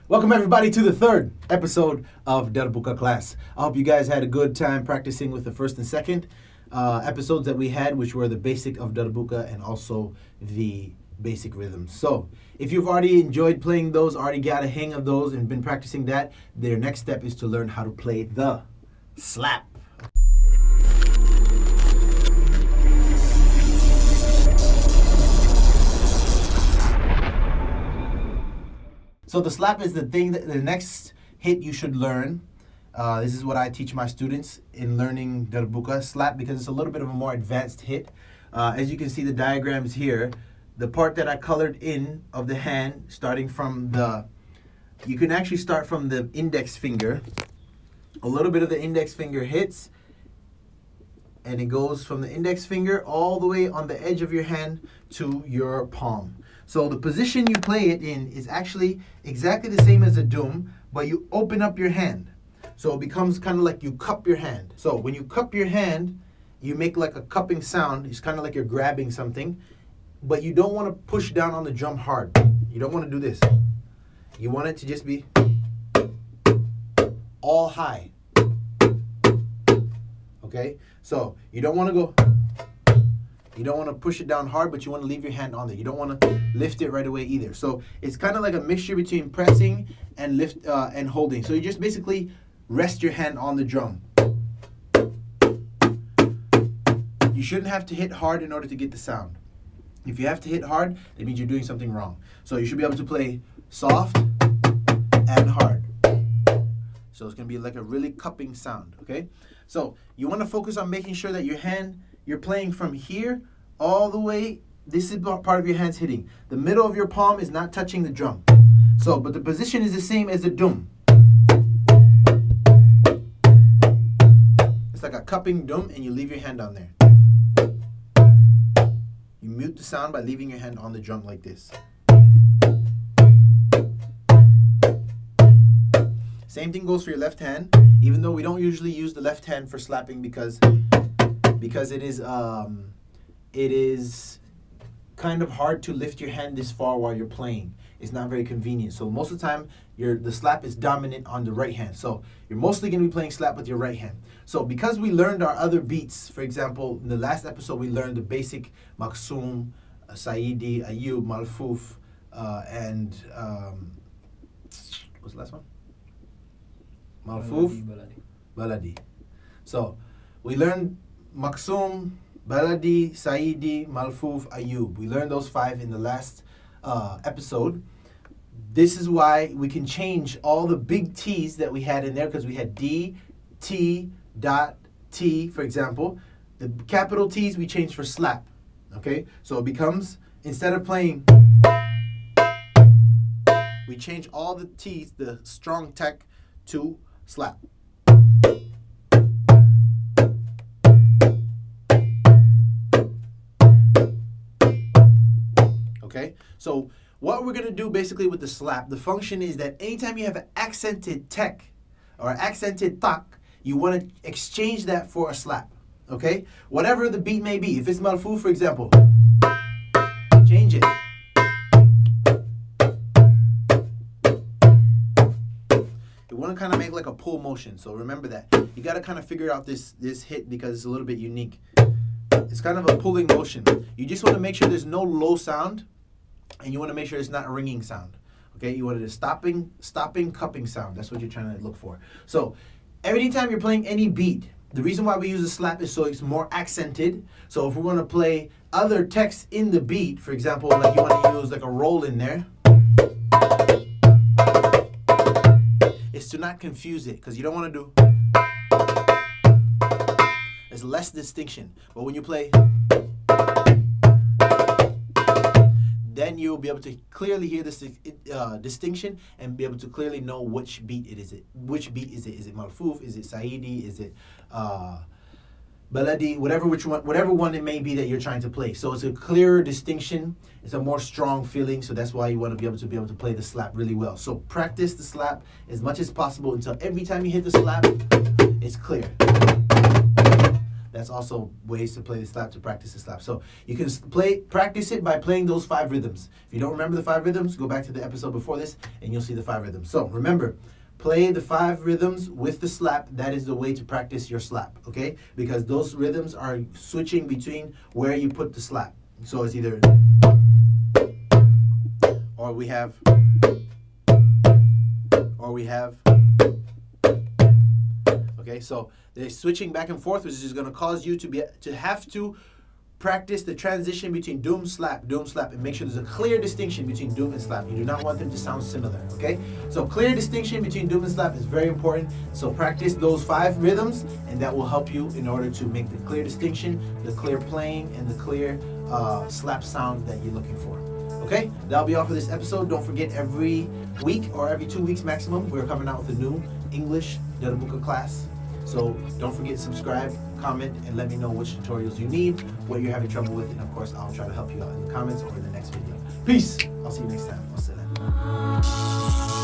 Welcome everybody to the third episode of Darbuka class. I hope you guys had a good time practicing with the first and second episodes that we had, which were the basic of Darbuka and also the basic rhythms. So if you've already enjoyed playing those, already got a hang of those and been practicing that, their next step is to learn how to play the slap. So the slap is the thing that the next hit you should learn. This is what I teach my students in learning Darbuka slap because it's a little bit of a more advanced hit. As you can see the diagrams here, the part that I colored in of the hand, starting from you can actually start from the index finger. A little bit of the index finger hits, and it goes from the index finger all the way on the edge of your hand to your palm. So the position you play it in is actually exactly the same as a doom, but you open up your hand. So it becomes kind of like you cup your hand. So when you cup your hand, you make like a cupping sound. It's kind of like you're grabbing something, but you don't want to push down on the drum hard. You don't want to do this. You want it to just be all high. Okay? So you don't want to go... You don't want to push it down hard, but you want to leave your hand on there. You don't want to lift it right away either. So it's kind of like a mixture between pressing and lift and holding. So you just basically rest your hand on the drum. You shouldn't have to hit hard in order to get the sound. If you have to hit hard, that means you're doing something wrong. So you should be able to play soft and hard. So it's going to be like a really cupping sound, okay? So you want to focus on making sure that your hand... You're playing from here all the way. This is part of your hand's hitting. The middle of your palm is not touching the drum. So, but the position is the same as the doom. It's like a cupping doom, and you leave your hand on there. You mute the sound by leaving your hand on the drum like this. Same thing goes for your left hand, even though we don't usually use the left hand for slapping because it is kind of hard to lift your hand this far while you're playing. It's not very convenient. So most of the time, the slap is dominant on the right hand. So you're mostly going to be playing slap with your right hand. So because we learned our other beats, for example, in the last episode, we learned the basic Maksum, Saidi, Ayub, Malfuf, and what's the last one? Malfuf, Baladi. So we learned Maksum, Baladi, Saidi, Malfuf, Ayub. We learned those 5 in the last episode. This is why we can change all the big T's that we had in there because we had D, T, dot, T, for example. The capital T's we changed for slap. Okay? So it becomes, instead of playing, we change all the T's, the strong tech, to slap. Okay, so what we're going to do basically with the slap, the function is that anytime you have an accented tek or accented tak, you want to exchange that for a slap. Okay, whatever the beat may be. If it's malfu, for example, change it. You want to kind of make like a pull motion. So remember that. You got to kind of figure out this hit because it's a little bit unique. It's kind of a pulling motion. You just want to make sure there's no low sound. And you want to make sure it's not a ringing sound. Okay, you want it a stopping, cupping sound. That's what you're trying to look for. So, every time you're playing any beat, the reason why we use a slap is so it's more accented. So if we want to play other text in the beat, for example, like you want to use like a roll in there, is to not confuse it because you don't want to do. There's less distinction. But when you play, then you'll be able to clearly hear this distinction and be able to clearly know which beat it is. Which beat is it? Is it Malfuf? Is it Saidi? Is it Baladi? Whatever one it may be that you're trying to play. So it's a clearer distinction. It's a more strong feeling. So that's why you want to be able to play the slap really well. So practice the slap as much as possible until every time you hit the slap, it's clear. That's also ways to play the slap, to practice the slap. So you can practice it by playing those 5 rhythms. If you don't remember the 5 rhythms, go back to the episode before this and you'll see the 5 rhythms. So remember, play the 5 rhythms with the slap. That is the way to practice your slap, okay? Because those rhythms are switching between where you put the slap. So it's either, or we have, okay? So they're switching back and forth, which is going to cause you to have to practice the transition between doom, slap, and make sure there's a clear distinction between doom and slap. You do not want them to sound similar, okay? So clear distinction between doom and slap is very important. So practice those 5 rhythms, and that will help you in order to make the clear distinction, the clear playing, and the clear slap sound that you're looking for. Okay, that'll be all for this episode. Don't forget, every week or every 2 weeks maximum, we're coming out with a new English Darbuka class. So don't forget to subscribe, comment, and let me know which tutorials you need, what you're having trouble with, and of course, I'll try to help you out in the comments or in the next video. Peace! I'll see you next time. Wassalam.